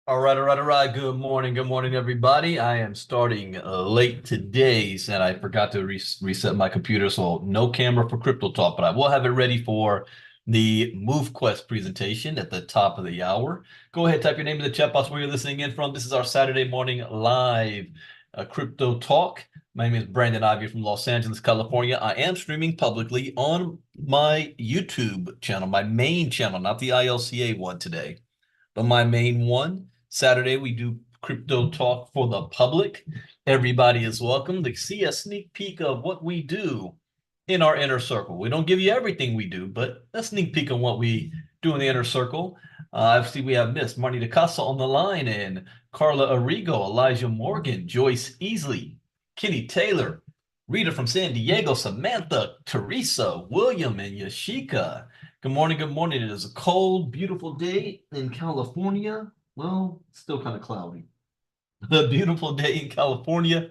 All right. Good morning, everybody. I am starting late today, and I forgot to reset my computer, so no camera for Crypto Talk, but I will have it ready for the MoveQuest presentation at the top of the hour. Go ahead, type your name in the chat box where you're listening in from. This is our Saturday morning live Crypto Talk. My name is Brandon Ivey from Los Angeles, California. I am streaming publicly on my YouTube channel, my main channel, not the ILCA one today, but my main one. Saturday, we do crypto talk for the public. Everybody is welcome to see a sneak peek of what we do in our inner circle. We don't give you everything we do, but a sneak peek of what we do in the inner circle. Obviously, we have Miss Marnie DeCasa on the line, and Carla Arrigo, Elijah Morgan, Joyce Easley, Kenny Taylor, Rita from San Diego, Samantha, Teresa, William, and Yashika. Good morning. Good morning. It is a cold, beautiful day in California. Well, still kind of cloudy. A beautiful day in California.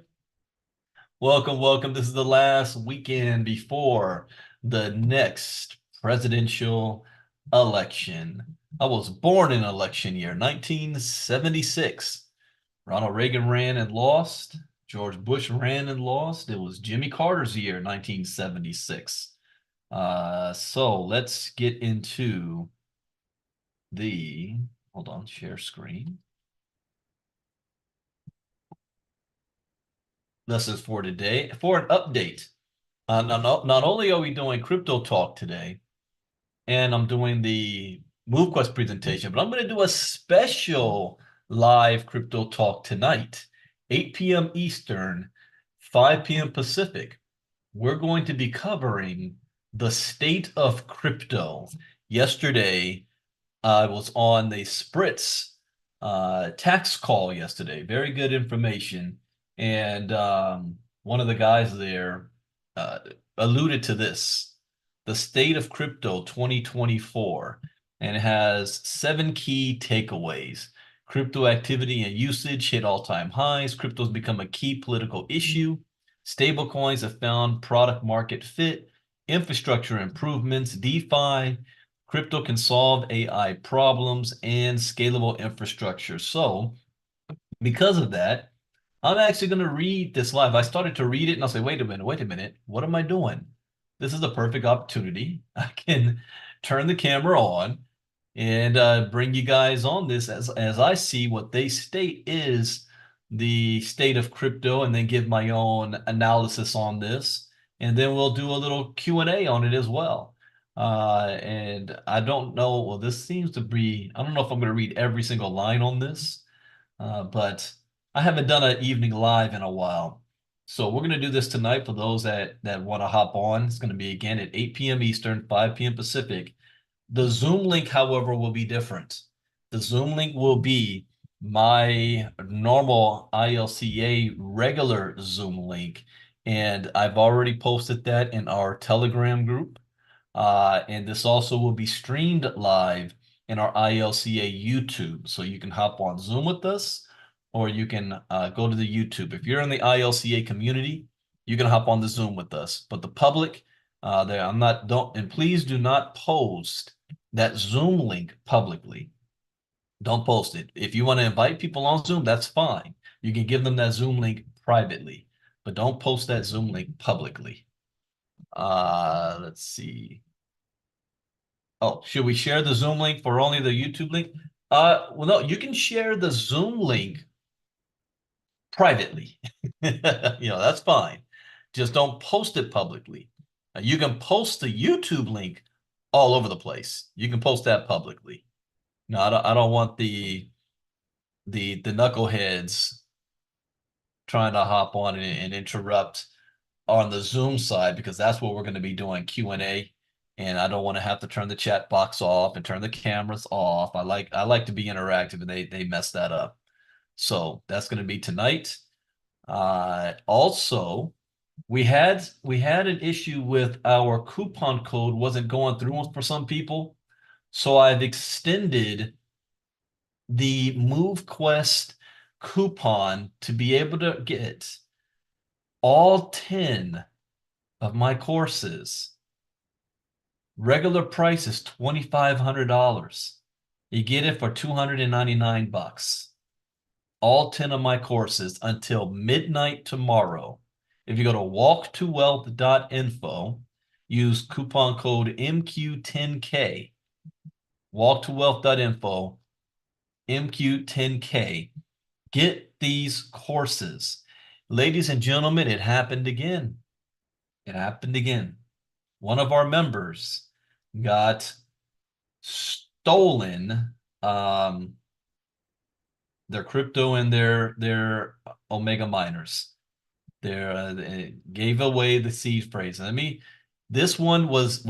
Welcome, welcome. This is the last weekend before the next presidential election. I was born in election year 1976. Ronald Reagan ran and lost. George Bush ran and lost. It was Jimmy Carter's year 1976. So let's get into the, hold on, share screen. This is for today, for an update. Not only are we doing crypto talk today, and I'm doing the MoveQuest presentation, but I'm going to do a special live crypto talk tonight, 8 p.m. Eastern, 5 p.m. Pacific. We're going to be covering the state of crypto. Yesterday, I was on the Spritz tax call yesterday. Very good information. And one of the guys there uh, alluded to this, the state of crypto 2024, and it has 7 key takeaways. Crypto activity and usage hit all-time highs. Crypto's become a key political issue. Stablecoins have found product market fit. Infrastructure improvements, DeFi, crypto can solve AI problems and scalable infrastructure. So, because of that, I'm actually going to read this live. I started to read it and I'll say, wait a minute, what am I doing? This is the perfect opportunity. I can turn the camera on and bring you guys on this as I see what they state is the state of crypto, and then give my own analysis on this. And then we'll do a little Q&A on it as well. And I don't know, well, this seems to be, I don't know if I'm going to read every single line on this, but I haven't done an evening live in a while. So we're going to do this tonight for those that want to hop on. It's going to be again at 8 p.m. Eastern, 5 p.m. Pacific. The Zoom link, however, will be different. The Zoom link will be my normal ILCA regular Zoom link. And I've already posted that in our Telegram group. And this also will be streamed live in our ILCA YouTube. So you can hop on Zoom with us, or you can go to the YouTube. If you're in the ILCA community, you can hop on the Zoom with us. But the public, there, I'm not, don't, and please do not post that Zoom link publicly. Don't post it. If you want to invite people on Zoom, that's fine. You can give them that Zoom link privately, but don't post that Zoom link publicly. Let's see. Oh, should we share the Zoom link for only the YouTube link? Well, no, you can share the Zoom link privately. That's fine. Just don't post it publicly. You can post the YouTube link all over the place. You can post that publicly. No, I don't want the knuckleheads trying to hop on and interrupt on the Zoom side, because that's what we're going to be doing Q&A, and I don't want to have to turn the chat box off and turn the cameras off. I like to be interactive, and they mess that up. So that's going to be tonight. Also, we had an issue with our coupon code wasn't going through for some people, so I've extended the MoveQuest coupon to be able to get all 10 of my courses. Regular price is $2,500. You get it for 299 bucks. All 10 of my courses until midnight tomorrow. If you go to walktowealth.info, use coupon code MQ10K, walktowealth.info, MQ10K. Get these courses. Ladies and gentlemen, it happened again. It happened again. One of our members got stolen their crypto and their Omega miners. They gave away the seed phrase. I mean, this one was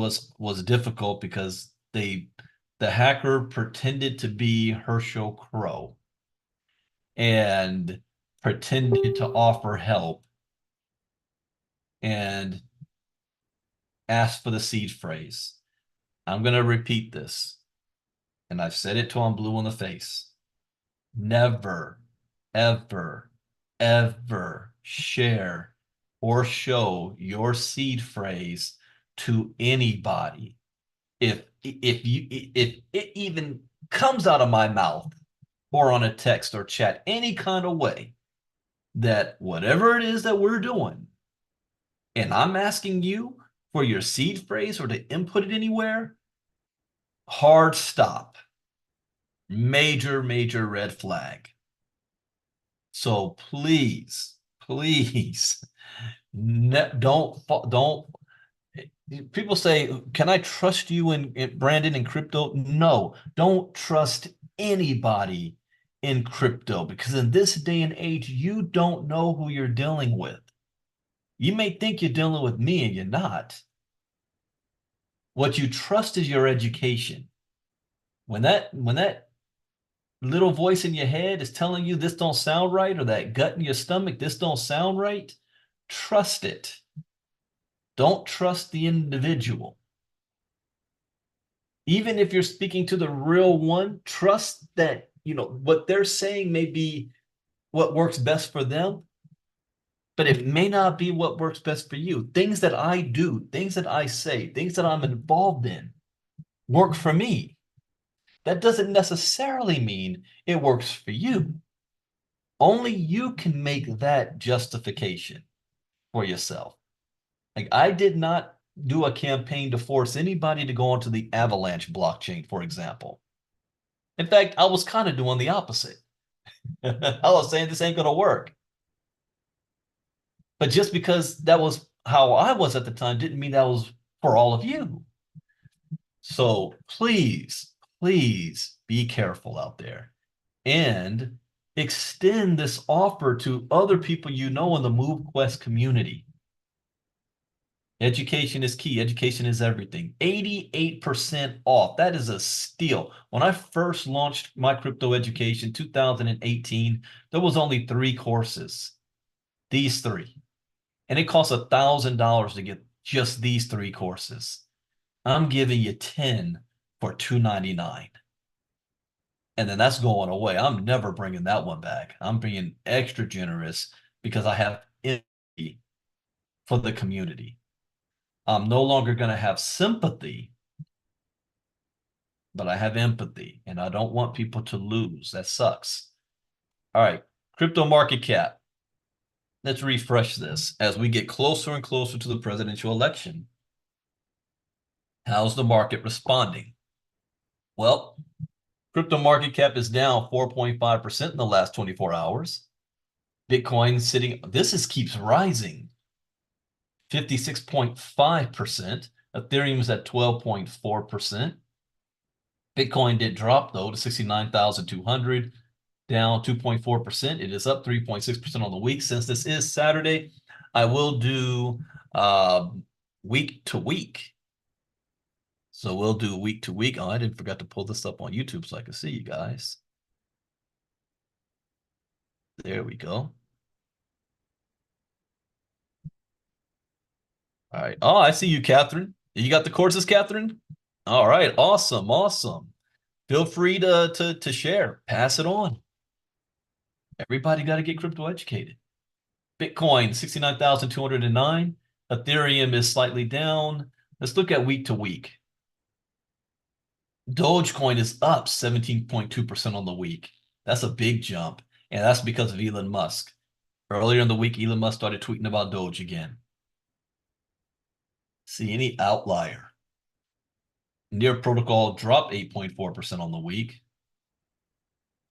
difficult because the hacker pretended to be Herschel Crow and pretended to offer help and asked for the seed phrase. I'm going to repeat this, and I've said it till I'm blue in the face. Never, ever, ever share or show your seed phrase to anybody. If it even comes out of my mouth or on a text or chat any kind of way, that whatever it is that we're doing, and I'm asking you for your seed phrase or to input it anywhere, hard stop. Major, major red flag. So please, please, don't. People say, "Can I trust you in Brandon in crypto?" No, don't trust anybody in crypto because in this day and age, you don't know who you're dealing with. You may think you're dealing with me and you're not. What you trust is your education. When that little voice in your head is telling you this don't sound right, or that gut in your stomach, this don't sound right, trust it. Don't trust the individual. Even if you're speaking to the real one, trust that, what they're saying may be what works best for them, but it may not be what works best for you. Things that I do, things that I say, things that I'm involved in work for me. That doesn't necessarily mean it works for you. Only you can make that justification for yourself. Like, I did not do a campaign to force anybody to go onto the Avalanche blockchain, for example. In fact, I was kind of doing the opposite. I was saying this ain't going to work. But just because that was how I was at the time didn't mean that was for all of you. So please, please be careful out there and extend this offer to other people you know in the MoveQuest community. Education is key. Education is everything. 88% off. That is a steal. When I first launched my crypto education, 2018, there was only 3 courses. These 3. And it costs $1,000 to get just these 3 courses. I'm giving you 10 for $299. And then that's going away. I'm never bringing that one back. I'm being extra generous because I have empathy for the community. I'm no longer going to have sympathy, but I have empathy, and I don't want people to lose. That sucks. All right, crypto market cap. Let's refresh this as we get closer and closer to the presidential election. How's the market responding? Well, crypto market cap is down 4.5% in the last 24 hours. Bitcoin sitting, keeps rising, 56.5%. Ethereum is at 12.4%. Bitcoin did drop, though, to 69,200, down 2.4%. It is up 3.6% on the week. Since this is Saturday, I will do week to week. So we'll do week to week. Oh, I didn't forget to pull this up on YouTube so I can see you guys. There we go. All right. Oh, I see you, Catherine. You got the courses, Catherine? All right. Awesome. Awesome. Feel free to share. Pass it on. Everybody got to get crypto educated. Bitcoin, 69,209. Ethereum is slightly down. Let's look at week to week. Dogecoin is up 17.2% on the week. That's a big jump. And that's because of Elon Musk. Earlier in the week, Elon Musk started tweeting about Doge again. See any outlier? Near Protocol dropped 8.4% on the week.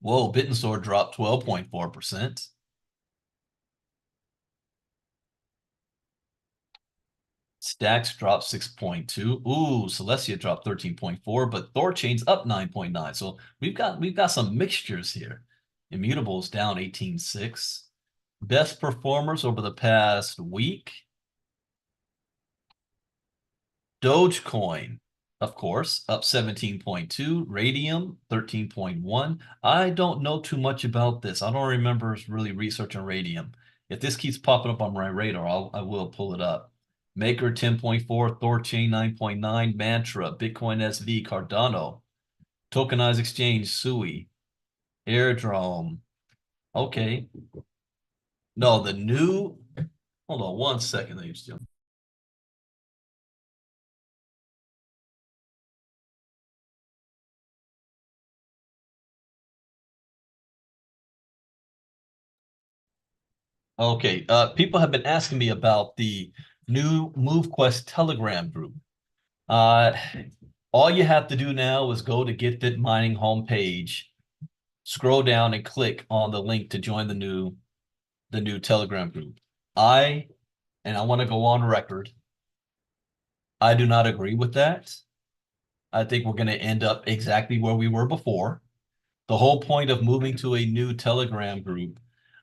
Whoa, Bitensword dropped 12.4%. Stacks dropped 6.2. Ooh, Celestia dropped 13.4, but Thorchain's up 9.9. So we've got some mixtures here. Immutables down 18.6. Best performers over the past week. Dogecoin, of course, up 17.2. Radium, 13.1. I don't know too much about this. I don't remember really researching Radium. If this keeps popping up on my radar, I will pull it up. Maker 10.4, Thorchain 9.9, Mantra, Bitcoin SV, Cardano, Tokenized Exchange, Sui, Airdrome. Okay. No, the new, hold on one second. Let me just Okay, people have been asking me about the new MoveQuest Telegram group. Uh, all you have to do now is go to Get Fit Mining homepage, scroll down and click on the link to join the new Telegram group. And I want to go on record, I do not agree with that. I think we're going to end up exactly where we were before. The whole point of moving to a new Telegram group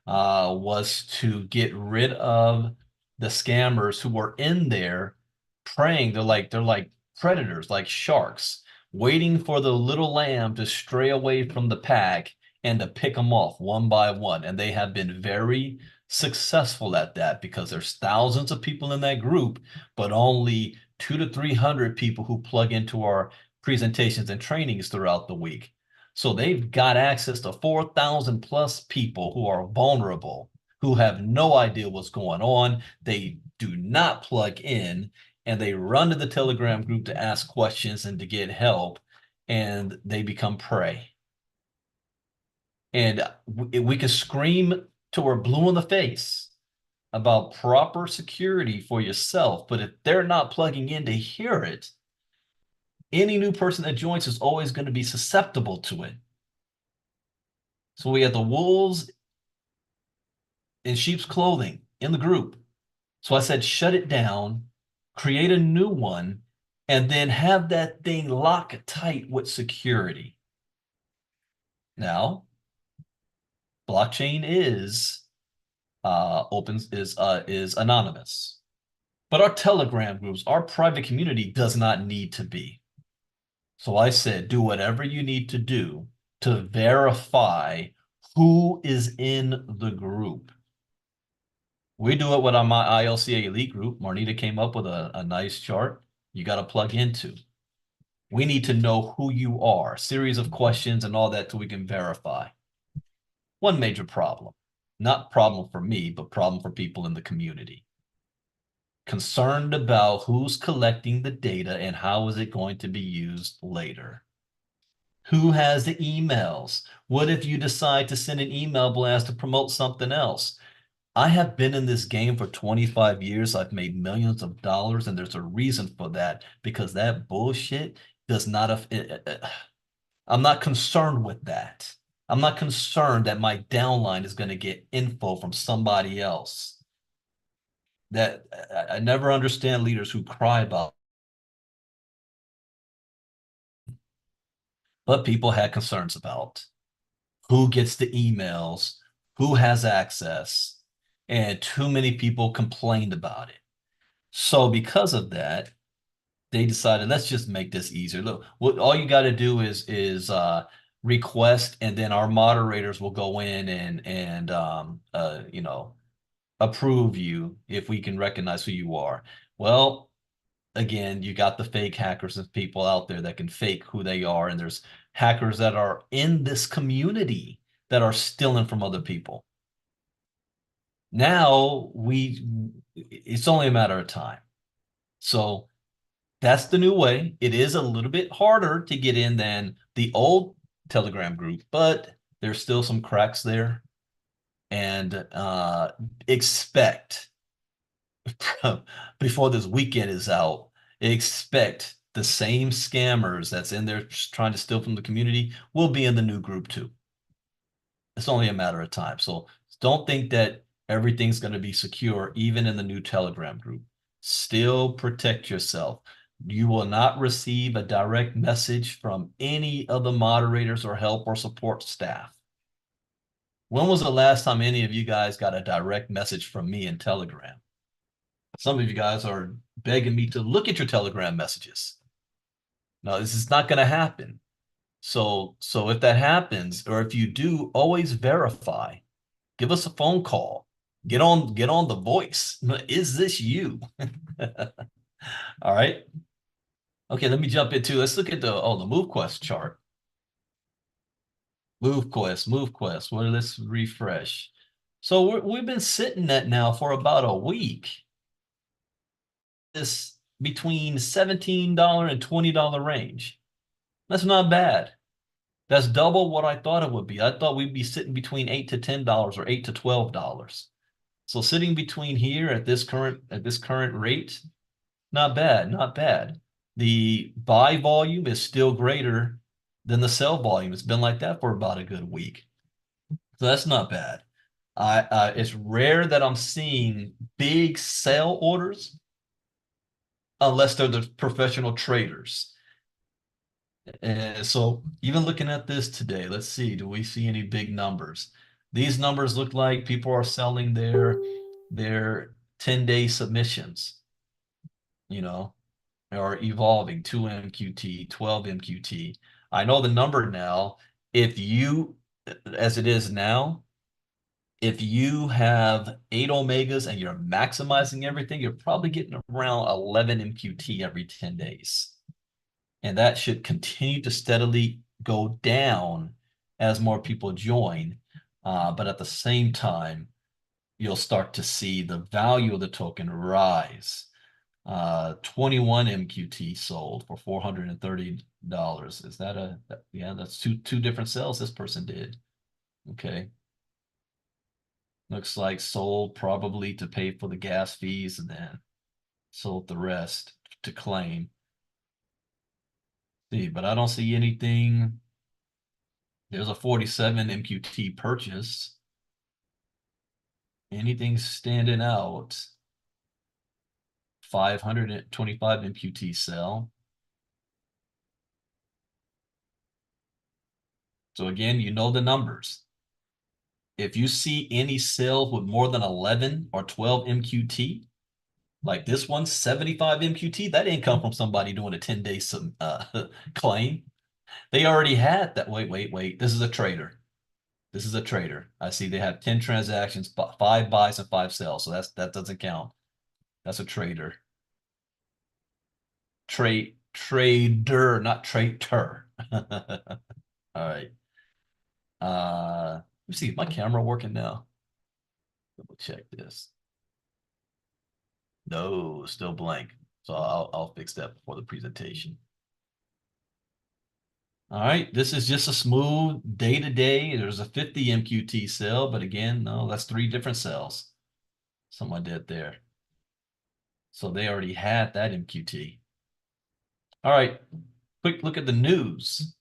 was to get rid of the scammers who were in there preying. They're like predators, like sharks, waiting for the little lamb to stray away from the pack and to pick them off one by one. And they have been very successful at that because there's thousands of people in that group, but only 200 to 300 people who plug into our presentations and trainings throughout the week. So they've got access to 4,000 plus people who are vulnerable, who have no idea what's going on. They do not plug in and they run to the Telegram group to ask questions and to get help, and they become prey. And we can scream till we're blue in the face about proper security for yourself, but if they're not plugging in to hear it, any new person that joins is always going to be susceptible to it. So we have the wolves in sheep's clothing in the group. So I said, shut it down, create a new one, and then have that thing lock tight with security. Now, blockchain is anonymous, but our Telegram groups, our private community does not need to be. So I said, do whatever you need to do to verify who is in the group. We do it with my ILCA Elite group. Marnita came up with a nice chart you got to plug into. We need to know who you are, series of questions and all that so we can verify. One major problem, not problem for me, but problem for people in the community. Concerned about who's collecting the data and how is it going to be used later. Who has the emails? What if you decide to send an email blast to promote something else? I have been in this game for 25 years. I've made millions of dollars, and there's a reason for that because that bullshit does not. I'm not concerned with that. I'm not concerned that my downline is going to get info from somebody else. That I never understand leaders who cry about, but people had concerns about who gets the emails, who has access, and too many people complained about it. So because of that, they decided let's just make this easier. Look, what all you got to do is request, and then our moderators will go in and approve you if we can recognize who you are. Well, again, you got the fake hackers and people out there that can fake who they are, and there's hackers that are in this community that are stealing from other people. Now it's only a matter of time. So That's the new way. It is a little bit harder to get in than the old Telegram group, but there's still some cracks there. And expect before this weekend is out, expect the same scammers that's in there trying to steal from the community will be in the new group too. It's only a matter of time. So don't think that everything's going to be secure, even in the new Telegram group. Still protect yourself. You will not receive a direct message from any of the moderators or help or support staff. When was the last time any of you guys got a direct message from me in Telegram? Some of you guys are begging me to look at your Telegram messages. No, this is not going to happen. So if that happens, or if you do, always verify. Give us a phone call. Get on the voice. Is this you? All right. Okay, let me jump into, let's look at the MoveQuest chart. MoveQuest. Well, let's refresh. So we've been sitting at now for about a week. This between $17 and $20 range. That's not bad. That's double what I thought it would be. I thought we'd be sitting between $8 to $10 or $8 to $12. So sitting between here at this current rate, not bad, not bad. The buy volume is still greater than the sell volume. It's been like that for about a good week. So that's not bad. It's rare that I'm seeing big sell orders unless they're the professional traders. And so even looking at this today, let's see, do we see any big numbers? These numbers look like people are selling their 10-day submissions, you know, or evolving 2 MQT, 12 MQT. I know the number now. If you, as it is now, if you have 8 omegas and you're maximizing everything, you're probably getting around 11 MQT every 10 days. And that should continue to steadily go down as more people join. But at the same time, you'll start to see the value of the token rise. 21 MQT sold for $430. Is that yeah, that's two different sales this person did. Okay. Looks like sold probably to pay for the gas fees and then sold the rest to claim. See, but I don't see anything. There's a 47 MQT purchase. Anything standing out? 525 MQT sell. So again, you know the numbers. If you see any sales with more than 11 or 12 MQT, like this one, 75 MQT, that didn't come from somebody doing a 10-day claim. They already had that. Wait. This is a trader. This is a trader. I see they have 10 transactions, 5 buys and 5 sells. So that doesn't count. That's a trader. Trader, not traitor. All right. Let me see. Is my camera working now? Double check this. No, still blank. So I'll fix that before the presentation. All right, this is just a smooth day to day. There's a 50 MQT sell, but again, no, that's 3 different cells. Someone did there. So they already had that MQT. All right, quick look at the news.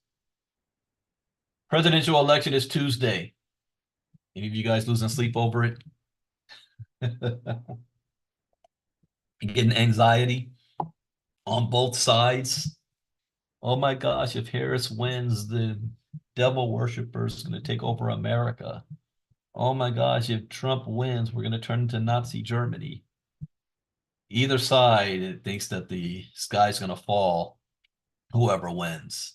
Presidential election is Tuesday. Any of you guys losing sleep over it? Getting anxiety on both sides? Oh my gosh, if Harris wins, the devil worshippers going to take over America. Oh my gosh, if Trump wins, we're going to turn into Nazi Germany. Either side thinks that the sky's going to fall, whoever wins.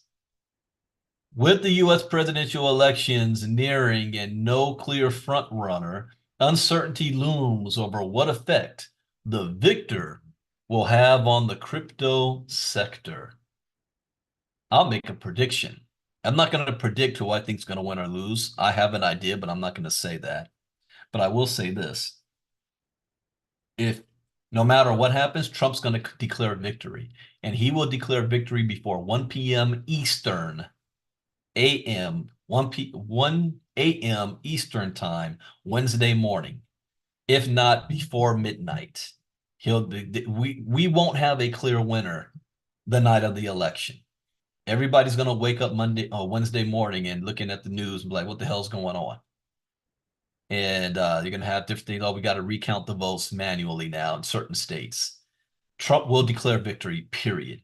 With the US presidential elections nearing and no clear front runner, uncertainty looms over what effect the victor will have on the crypto sector. I'll make a prediction. I'm not going to predict who I think is going to win or lose. I have an idea, but I'm not going to say that. But I will say this. If no matter what happens, Trump's going to declare victory. and he will declare victory before 1 p.m. Eastern a.m. 1 a.m. Eastern time Wednesday morning, if not before midnight. We won't have a clear winner the night of the election. Everybody's gonna wake up Wednesday morning and looking at the news and be like, what the hell's going on? And you're gonna have different things. Oh, we got to recount the votes manually now in certain states. Trump will declare victory, period.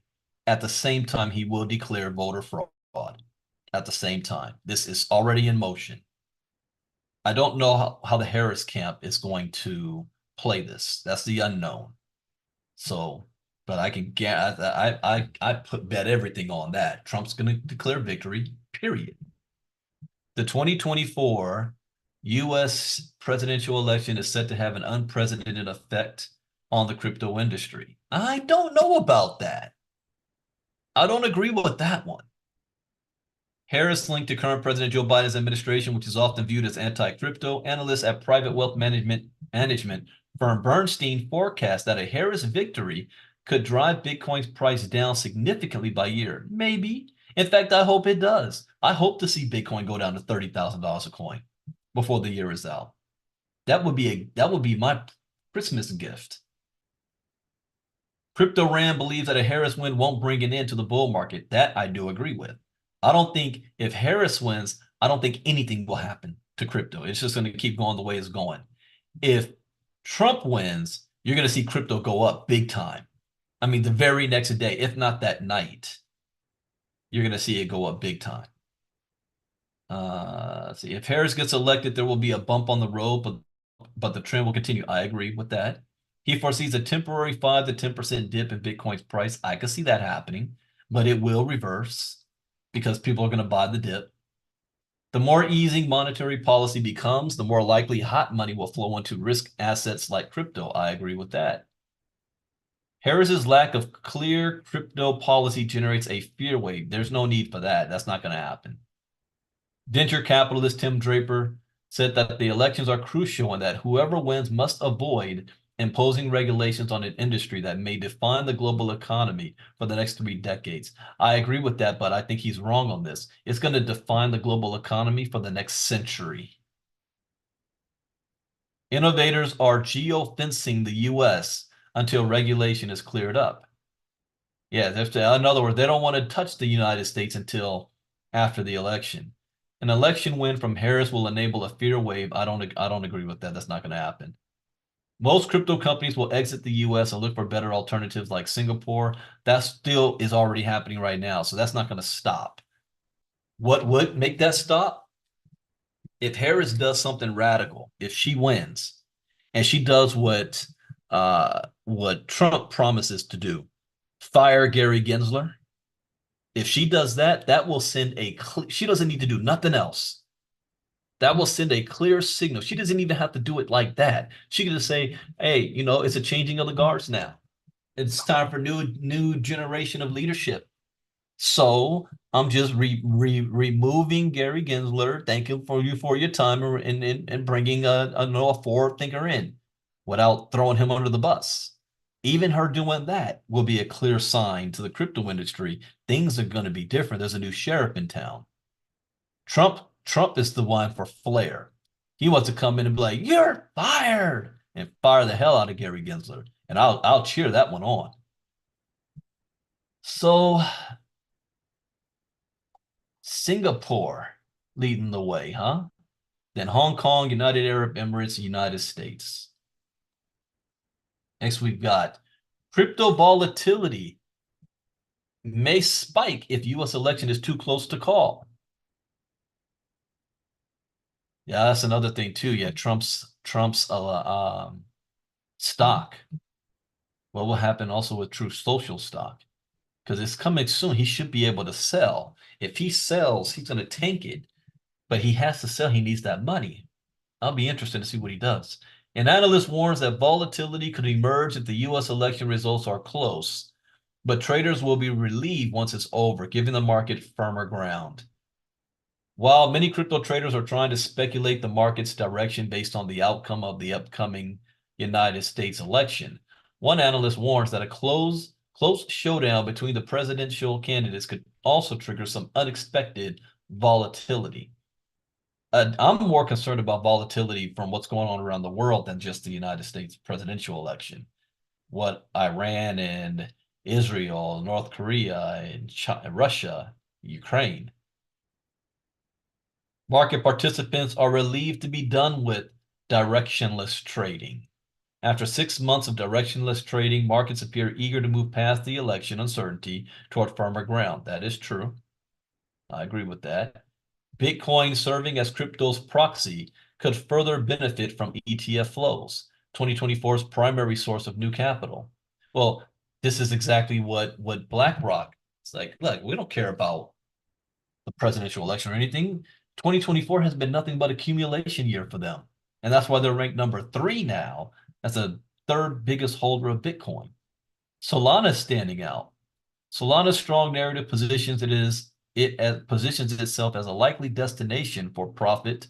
At the same time, he will declare voter fraud. At the same time, this is already in motion. I don't know how the Harris camp is going to play this. That's the unknown. So, but I can get I put bet everything on that. Trump's going to declare victory, period. The 2024 U.S. presidential election is set to have an unprecedented effect on the crypto industry. I don't know about that. I don't agree with that one. Harris linked to current President Joe Biden's administration, which is often viewed as anti-crypto. Analysts at private wealth management firm Bernstein forecast that a Harris victory could drive Bitcoin's price down significantly by year. Maybe. In fact, I hope it does. I hope to see Bitcoin go down to $30,000 a coin before the year is out. That would be my Christmas gift. Crypto Ram believes that a Harris win won't bring an end to the bull market. That I do agree with. I don't think if Harris wins, I don't think anything will happen to crypto. It's just going to keep going the way it's going. If Trump wins, you're going to see crypto go up big time. I mean, the very next day, if not that night, you're going to see it go up big time. Let's see. If Harris gets elected, there will be a bump on the road, but the trend will continue. I agree with that. He foresees a temporary 5 to 10% dip in Bitcoin's price. I could see that happening, but it will reverse because people are going to buy the dip. The more easing monetary policy becomes, the more likely hot money will flow into risk assets like crypto. I agree with that. Harris's lack of clear crypto policy generates a fear wave. There's no need for that. That's not going to happen. Venture capitalist Tim Draper said that the elections are crucial and that whoever wins must avoid imposing regulations on an industry that may define the global economy for the next 3 decades. I agree with that, but I think he's wrong on this. It's going to define the global economy for the next century. Innovators are geofencing the U.S. until regulation is cleared up. Yeah, in other words, they don't want to touch the United States until after the election. An election win from Harris will enable a fear wave. I don't agree with that. That's not going to happen. Most crypto companies will exit the U.S. and look for better alternatives like Singapore. That still is already happening right now, so that's not going to stop. What would make that stop? If Harris does something radical, if she wins, and she does what Trump promises to do, fire Gary Gensler. If she does that, that will send she doesn't need to do nothing else. That will send a clear signal. She doesn't even have to do it like that. She can just say, hey, it's a changing of the guards now. It's time for new generation of leadership. So I'm just removing Gary Gensler. Thank you for your time and bringing a forward thinker in without throwing him under the bus. Even her doing that will be a clear sign to the crypto industry. Things are going to be different. There's a new sheriff in town. Trump is the one for flair. He wants to come in and be like, "You're fired," and fire the hell out of Gary Gensler, and I'll cheer that one on. So Singapore leading the way, huh? Then Hong Kong, United Arab Emirates, United States. Next, we've got crypto volatility may spike if U.S. election is too close to call. Yeah, that's another thing too. Yeah, Trump's stock. What will happen also with Truth Social stock? Because it's coming soon. He should be able to sell. If he sells, he's going to tank it. But he has to sell. He needs that money. I'll be interested to see what he does. An analyst warns that volatility could emerge if the U.S. election results are close, but traders will be relieved once it's over, giving the market firmer ground. While many crypto traders are trying to speculate the market's direction based on the outcome of the upcoming United States election, one analyst warns that a close close showdown between the presidential candidates could also trigger some unexpected volatility. I'm more concerned about volatility from what's going on around the world than just the United States presidential election. What Iran and Israel, North Korea, and China, Russia, Ukraine. Market participants are relieved to be done with directionless trading. After 6 months of directionless trading, markets appear eager to move past the election uncertainty toward firmer ground. That is true. I agree with that. Bitcoin serving as crypto's proxy could further benefit from ETF flows, 2024's primary source of new capital. Well, this is exactly what BlackRock, it's like, look, we don't care about the presidential election or anything. 2024 has been nothing but accumulation year for them. And that's why they're ranked number 3 now as the third biggest holder of Bitcoin. Solana is standing out. Solana's strong narrative positions positions itself as a likely destination for profit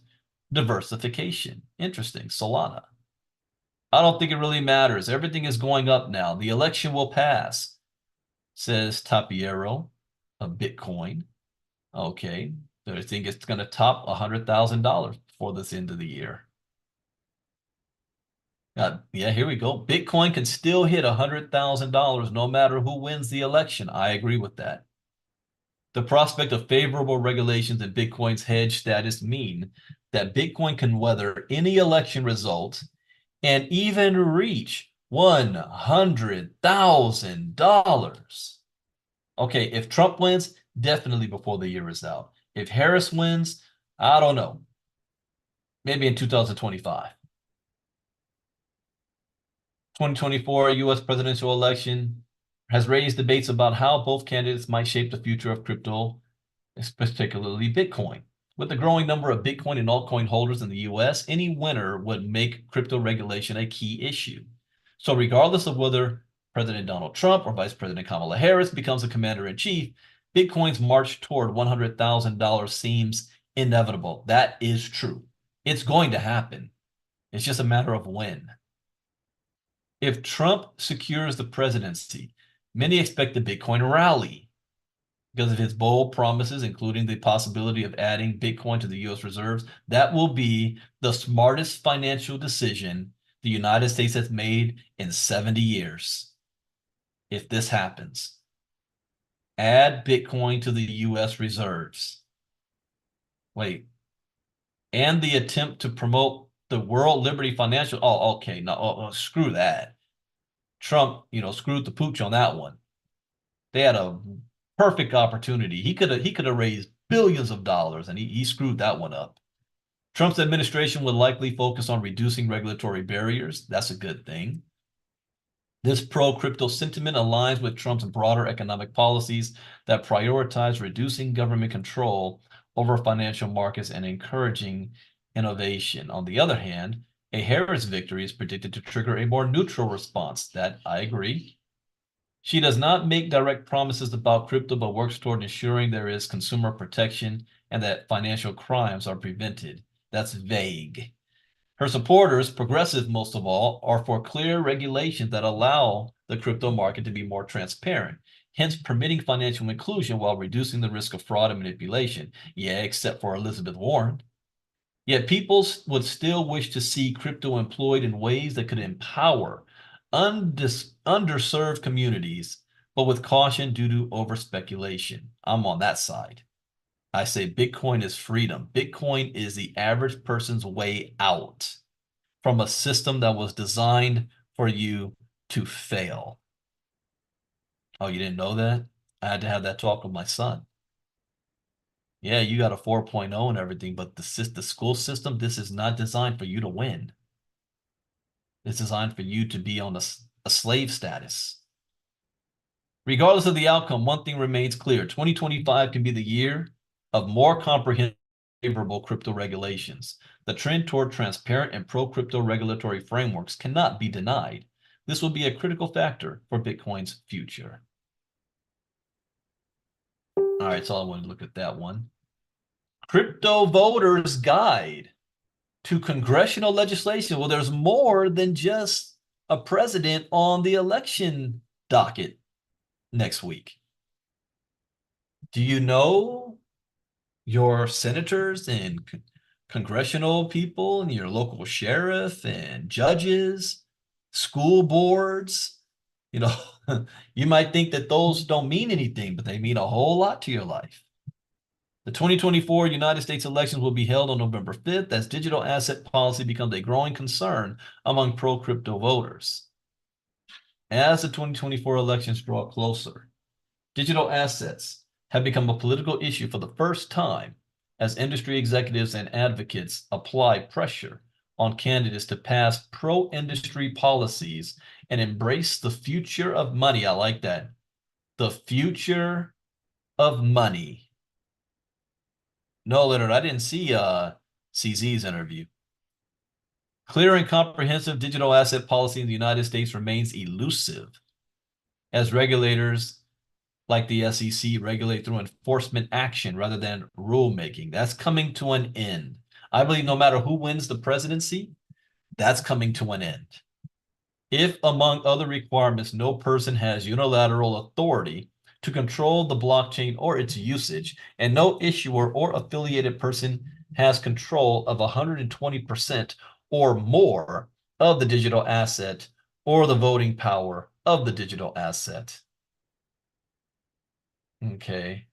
diversification. Interesting. Solana. I don't think it really matters. Everything is going up now. The election will pass, says Tapiero of Bitcoin. Okay. So I think it's going to top $100,000 before this end of the year. Yeah, here we go. Bitcoin can still hit $100,000 no matter who wins the election. I agree with that. The prospect of favorable regulations and Bitcoin's hedge status mean that Bitcoin can weather any election result and even reach $100,000. Okay, if Trump wins, definitely before the year is out. If Harris wins, I don't know. Maybe in 2025. 2024 U.S. presidential election has raised debates about how both candidates might shape the future of crypto, particularly Bitcoin. With the growing number of Bitcoin and altcoin holders in the U.S., any winner would make crypto regulation a key issue. So regardless of whether President Donald Trump or Vice President Kamala Harris becomes a commander-in-chief, Bitcoin's march toward $100,000 seems inevitable. That is true. It's going to happen. It's just a matter of when. If Trump secures the presidency, many expect the Bitcoin rally because of his bold promises, including the possibility of adding Bitcoin to the U.S. reserves. That will be the smartest financial decision the United States has made in 70 years. If this happens, add Bitcoin to the U.S. reserves. Wait, and the attempt to promote the World Liberty Financial. Oh, okay. No, screw that. Trump, screwed the pooch on that one. They had a perfect opportunity. He could have raised billions of dollars, and he screwed that one up. Trump's administration would likely focus on reducing regulatory barriers. That's a good thing. This pro-crypto sentiment aligns with Trump's broader economic policies that prioritize reducing government control over financial markets and encouraging innovation. On the other hand, a Harris victory is predicted to trigger a more neutral response. That I agree. She does not make direct promises about crypto, but works toward ensuring there is consumer protection and that financial crimes are prevented. That's vague. Her supporters, progressive most of all, are for clear regulations that allow the crypto market to be more transparent, hence permitting financial inclusion while reducing the risk of fraud and manipulation. Yeah, except for Elizabeth Warren. Yet people would still wish to see crypto employed in ways that could empower underserved communities, but with caution due to over-speculation. I'm on that side. I say Bitcoin is freedom. Bitcoin is the average person's way out from a system that was designed for you to fail. Oh, you didn't know that? I had to have that talk with my son. Yeah, you got a 4.0 and everything, but the school system, this is not designed for you to win. It's designed for you to be on a slave status. Regardless of the outcome, one thing remains clear. 2025 can be the year of more comprehensive favorable crypto regulations. The trend toward transparent and pro-crypto regulatory frameworks cannot be denied. This will be a critical factor for Bitcoin's future. All right, so I wanted to look at that one. Crypto Voters Guide to Congressional Legislation. Well, there's more than just a president on the election docket. next week. Do you know your senators and congressional people and your local sheriff and judges, school boards? You know, you might think that those don't mean anything, but they mean a whole lot to your life. The 2024 United States elections will be held on November 5th as digital asset policy becomes a growing concern among pro-crypto voters. As the 2024 elections draw closer, digital assets have become a political issue for the first time as industry executives and advocates apply pressure on candidates to pass pro-industry policies and embrace the future of money. I like that. The future of money. No, Leonard, I didn't see CZ's interview. Clear and comprehensive digital asset policy in the United States remains elusive as regulators like the SEC regulate through enforcement action rather than rulemaking. That's coming to an end. I believe no matter who wins the presidency, that's coming to an end. If, among other requirements, no person has unilateral authority to control the blockchain or its usage, and no issuer or affiliated person has control of 120% or more of the digital asset or the voting power of the digital asset. Okay.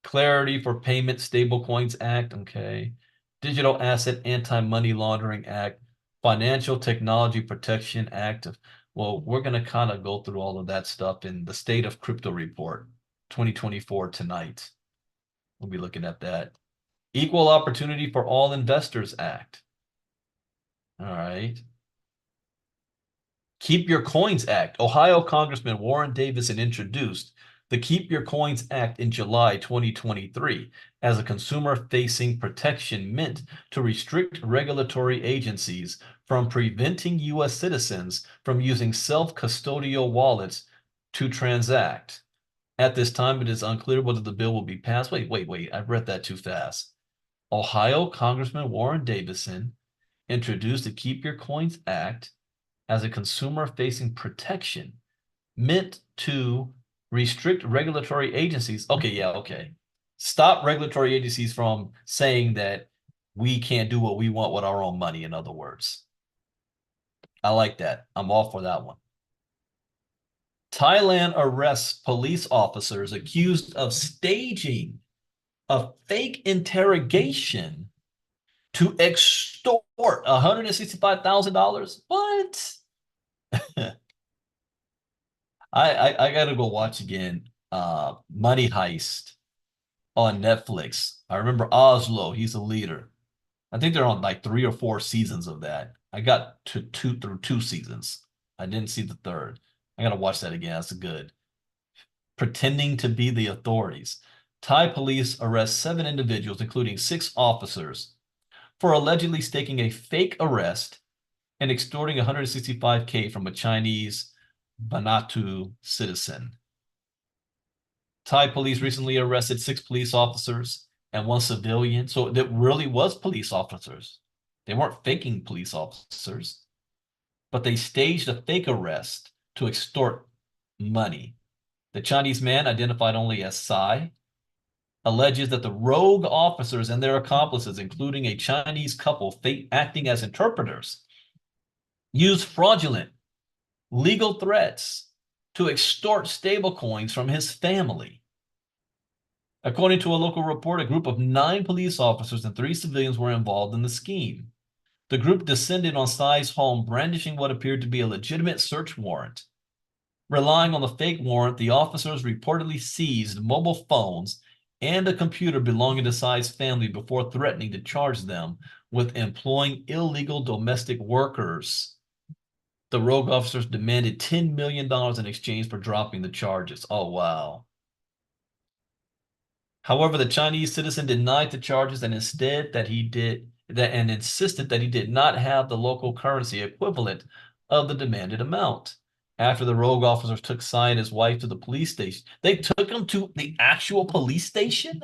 Clarity for Payment Stablecoins Act. Okay. Digital Asset Anti-Money Laundering Act. Financial Technology Protection Act. Well, we're going to kind of go through all of that stuff in the State of Crypto Report 2024 tonight. We'll be looking at that. Equal Opportunity for All Investors Act. All right. Keep Your Coins Act. Ohio Congressman Warren Davidson introduced the Keep Your Coins Act in July 2023 as a consumer-facing protection meant to restrict regulatory agencies from preventing U.S. citizens from using self-custodial wallets to transact. At this time, it is unclear whether the bill will be passed. Wait, I read that too fast. Ohio Congressman Warren Davidson introduced the Keep Your Coins Act as a consumer-facing protection meant to restrict regulatory agencies. Okay. Stop regulatory agencies from saying that we can't do what we want with our own money, in other words. I like that. I'm all for that one. Thailand arrests police officers accused of staging a fake interrogation to extort $165,000. What? I gotta go watch again. Money Heist on Netflix. I remember Oslo. He's the leader. I think they're on like 3 or 4 seasons of that. I got to two seasons. I didn't see the third. I gotta watch that again. That's good. Pretending to be the authorities. Thai police arrest 7 individuals, including 6 officers, for allegedly staking a fake arrest and extorting 165K from a Chinese Vanuatu citizen. Thai police recently arrested 6 police officers and 1 civilian. So that really was police officers. They weren't faking police officers, but they staged a fake arrest to extort money. The Chinese man, identified only as Sai, alleges that the rogue officers and their accomplices, including a Chinese couple acting as interpreters, used fraudulent legal threats to extort stablecoins from his family. According to a local report, a group of 9 police officers and 3 civilians were involved in the scheme. The group descended on Sai's home, brandishing what appeared to be a legitimate search warrant. Relying on the fake warrant, the officers reportedly seized mobile phones and a computer belonging to Sai's family before threatening to charge them with employing illegal domestic workers. The rogue officers demanded $10 million in exchange for dropping the charges. Oh, wow. However, the Chinese citizen denied the charges and insisted that he did not have the local currency equivalent of the demanded amount. After the rogue officers took Sai and his wife to the police station, they took him to the actual police station?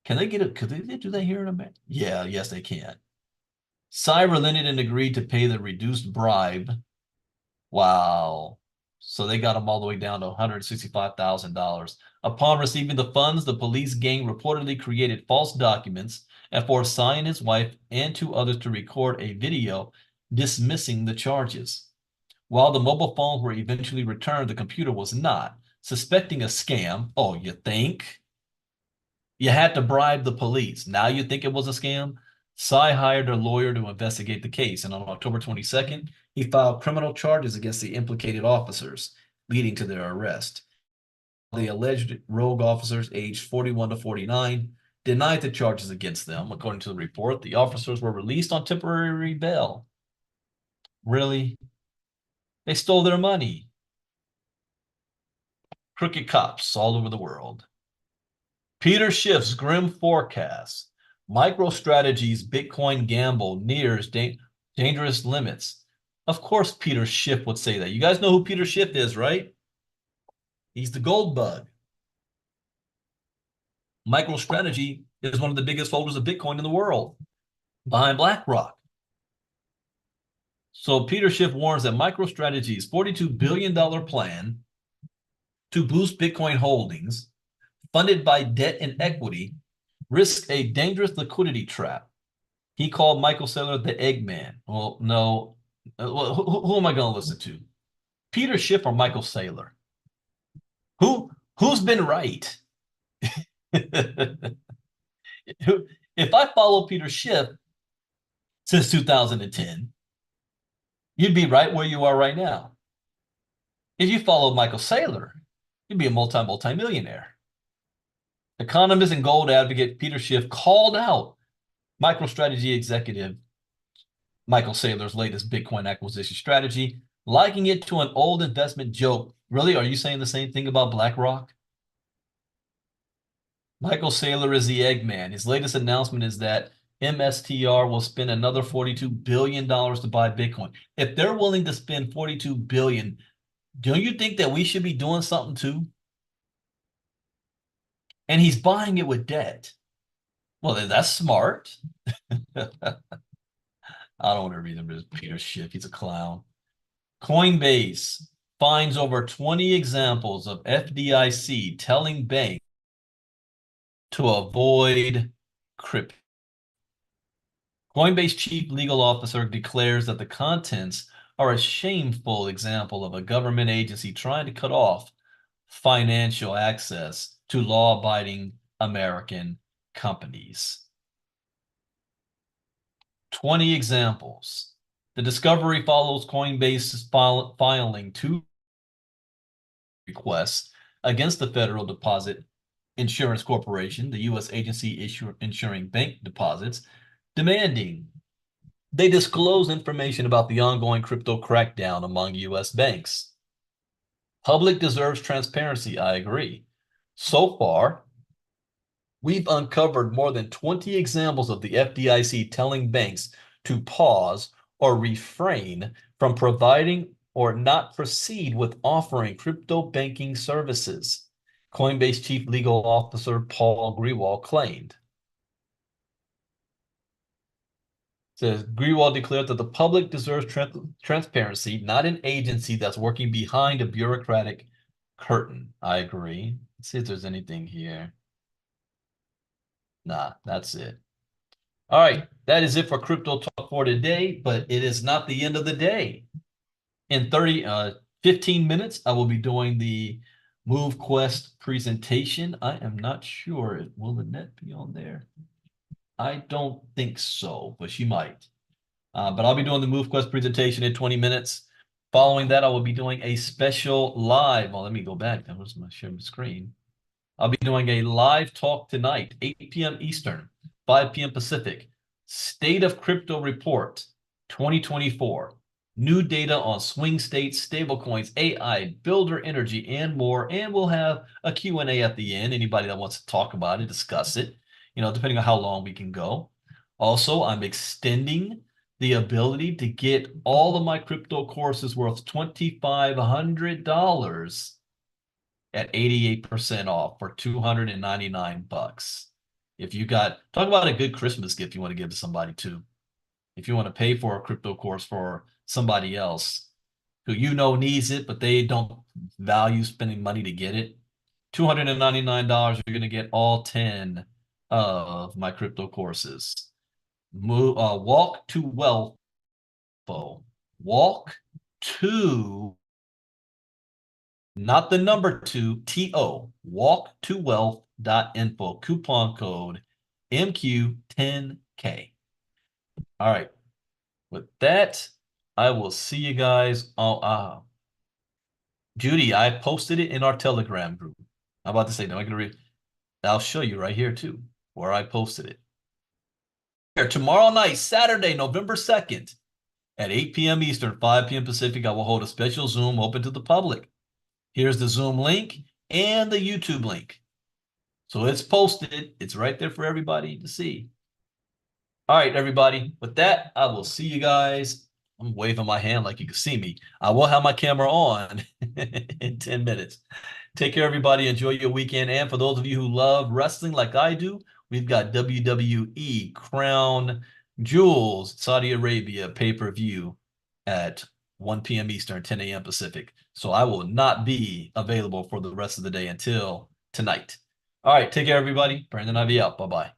Can they get it? Could they do that here in America? Yeah, yes, they can. Sai relented and agreed to pay the reduced bribe. Wow. So they got him all the way down to $165,000. Upon receiving the funds, the police gang reportedly created false documents and forced Sy and his wife and two others to record a video dismissing the charges. While the mobile phones were eventually returned, the computer was not. Suspecting a scam, oh, you think? You had to bribe the police. Now you think it was a scam? Sy hired a lawyer to investigate the case, and on October 22nd, he filed criminal charges against the implicated officers, leading to their arrest. The alleged rogue officers, aged 41 to 49, denied the charges against them. According to the report, the officers were released on temporary bail. Really? They stole their money. Crooked cops all over the world. Peter Schiff's grim forecast. MicroStrategy's Bitcoin gamble nears dangerous limits. Of course, Peter Schiff would say that. You guys know who Peter Schiff is, right? He's the gold bug. MicroStrategy is one of the biggest holders of Bitcoin in the world, behind BlackRock. So Peter Schiff warns that MicroStrategy's $42 billion plan to boost Bitcoin holdings, funded by debt and equity, risks a dangerous liquidity trap. He called Michael Saylor the Eggman. Well, no. Who am I going to listen to? Peter Schiff or Michael Saylor? Who's been right? If I follow Peter Schiff since 2010, you'd be right where you are right now. If you follow Michael Saylor, you'd be a multi-millionaire. Economist and gold advocate Peter Schiff called out MicroStrategy executive Michael Saylor's latest Bitcoin acquisition strategy, likening it to an old investment joke. Really? Are you saying the same thing about BlackRock? Michael Saylor is the Eggman. His latest announcement is that MSTR will spend another $42 billion to buy Bitcoin. If they're willing to spend $42 billion, don't you think that we should be doing something too? And he's buying it with debt. Well, that's smart. I don't want to read him as Peter Schiff. He's a clown. Coinbase finds over 20 examples of FDIC telling banks to avoid crypto. Coinbase chief legal officer declares that the contents are a shameful example of a government agency trying to cut off financial access to law-abiding American companies. 20 examples. The discovery follows Coinbase's filing two requests against the Federal Deposit Insurance Corporation, the U.S. agency insuring bank deposits, demanding they disclose information about the ongoing crypto crackdown among U.S. banks. Public deserves transparency, I agree. So far, we've uncovered more than 20 examples of the FDIC telling banks to pause or refrain from providing or not proceed with offering crypto banking services, Coinbase Chief Legal Officer Paul Grewal claimed. Says Grewal declared that the public deserves transparency, not an agency that's working behind a bureaucratic curtain. I agree. Let's see if there's anything here. Nah, that's it. All right, that is it for Crypto Talk for today, but it is not the end of the day. In 15 minutes, I will be doing the MoveQuest presentation. I am not sure. Will the net be on there? I don't think so, but she might. But I'll be doing the MoveQuest presentation in 20 minutes. Following that, I will be doing a special live. Well, let me go back. That was my share screen. I'll be doing a live talk tonight, 8 p.m. Eastern, 5 p.m. Pacific. State of Crypto Report 2024. New data on swing states, stablecoins, AI, builder energy, and more. And we'll have a Q&A at the end. Anybody that wants to talk about it, discuss it, depending on how long we can go. Also, I'm extending the ability to get all of my crypto courses worth $2,500 at 88% off for $299. If you talk about a good Christmas gift you want to give to somebody too. If you want to pay for a crypto course for somebody else who needs it, but they don't value spending money to get it. $299, you're going to get all 10 of my crypto courses. Walk to Wealth. Walk to, not the number two, TO, walktowealth.info, coupon code MQ10K. All right. With that, I will see you guys on, Judy, I posted it in our Telegram group. I'm about to say, no, I'm going to read. I'll show you right here too, where I posted it. Here, tomorrow night, Saturday, November 2nd, at 8 p.m. Eastern, 5 p.m. Pacific, I will hold a special Zoom open to the public. Here's the Zoom link and the YouTube link. So it's posted. It's right there for everybody to see. All right, everybody. With that, I will see you guys. I'm waving my hand like you can see me. I will have my camera on in 10 minutes. Take care, everybody. Enjoy your weekend. And for those of you who love wrestling like I do, we've got WWE Crown Jewels, Saudi Arabia pay-per-view at 1 p.m. Eastern, 10 a.m. Pacific. So I will not be available for the rest of the day until tonight. All right. Take care, everybody. Brandon Ivey out. Bye-bye.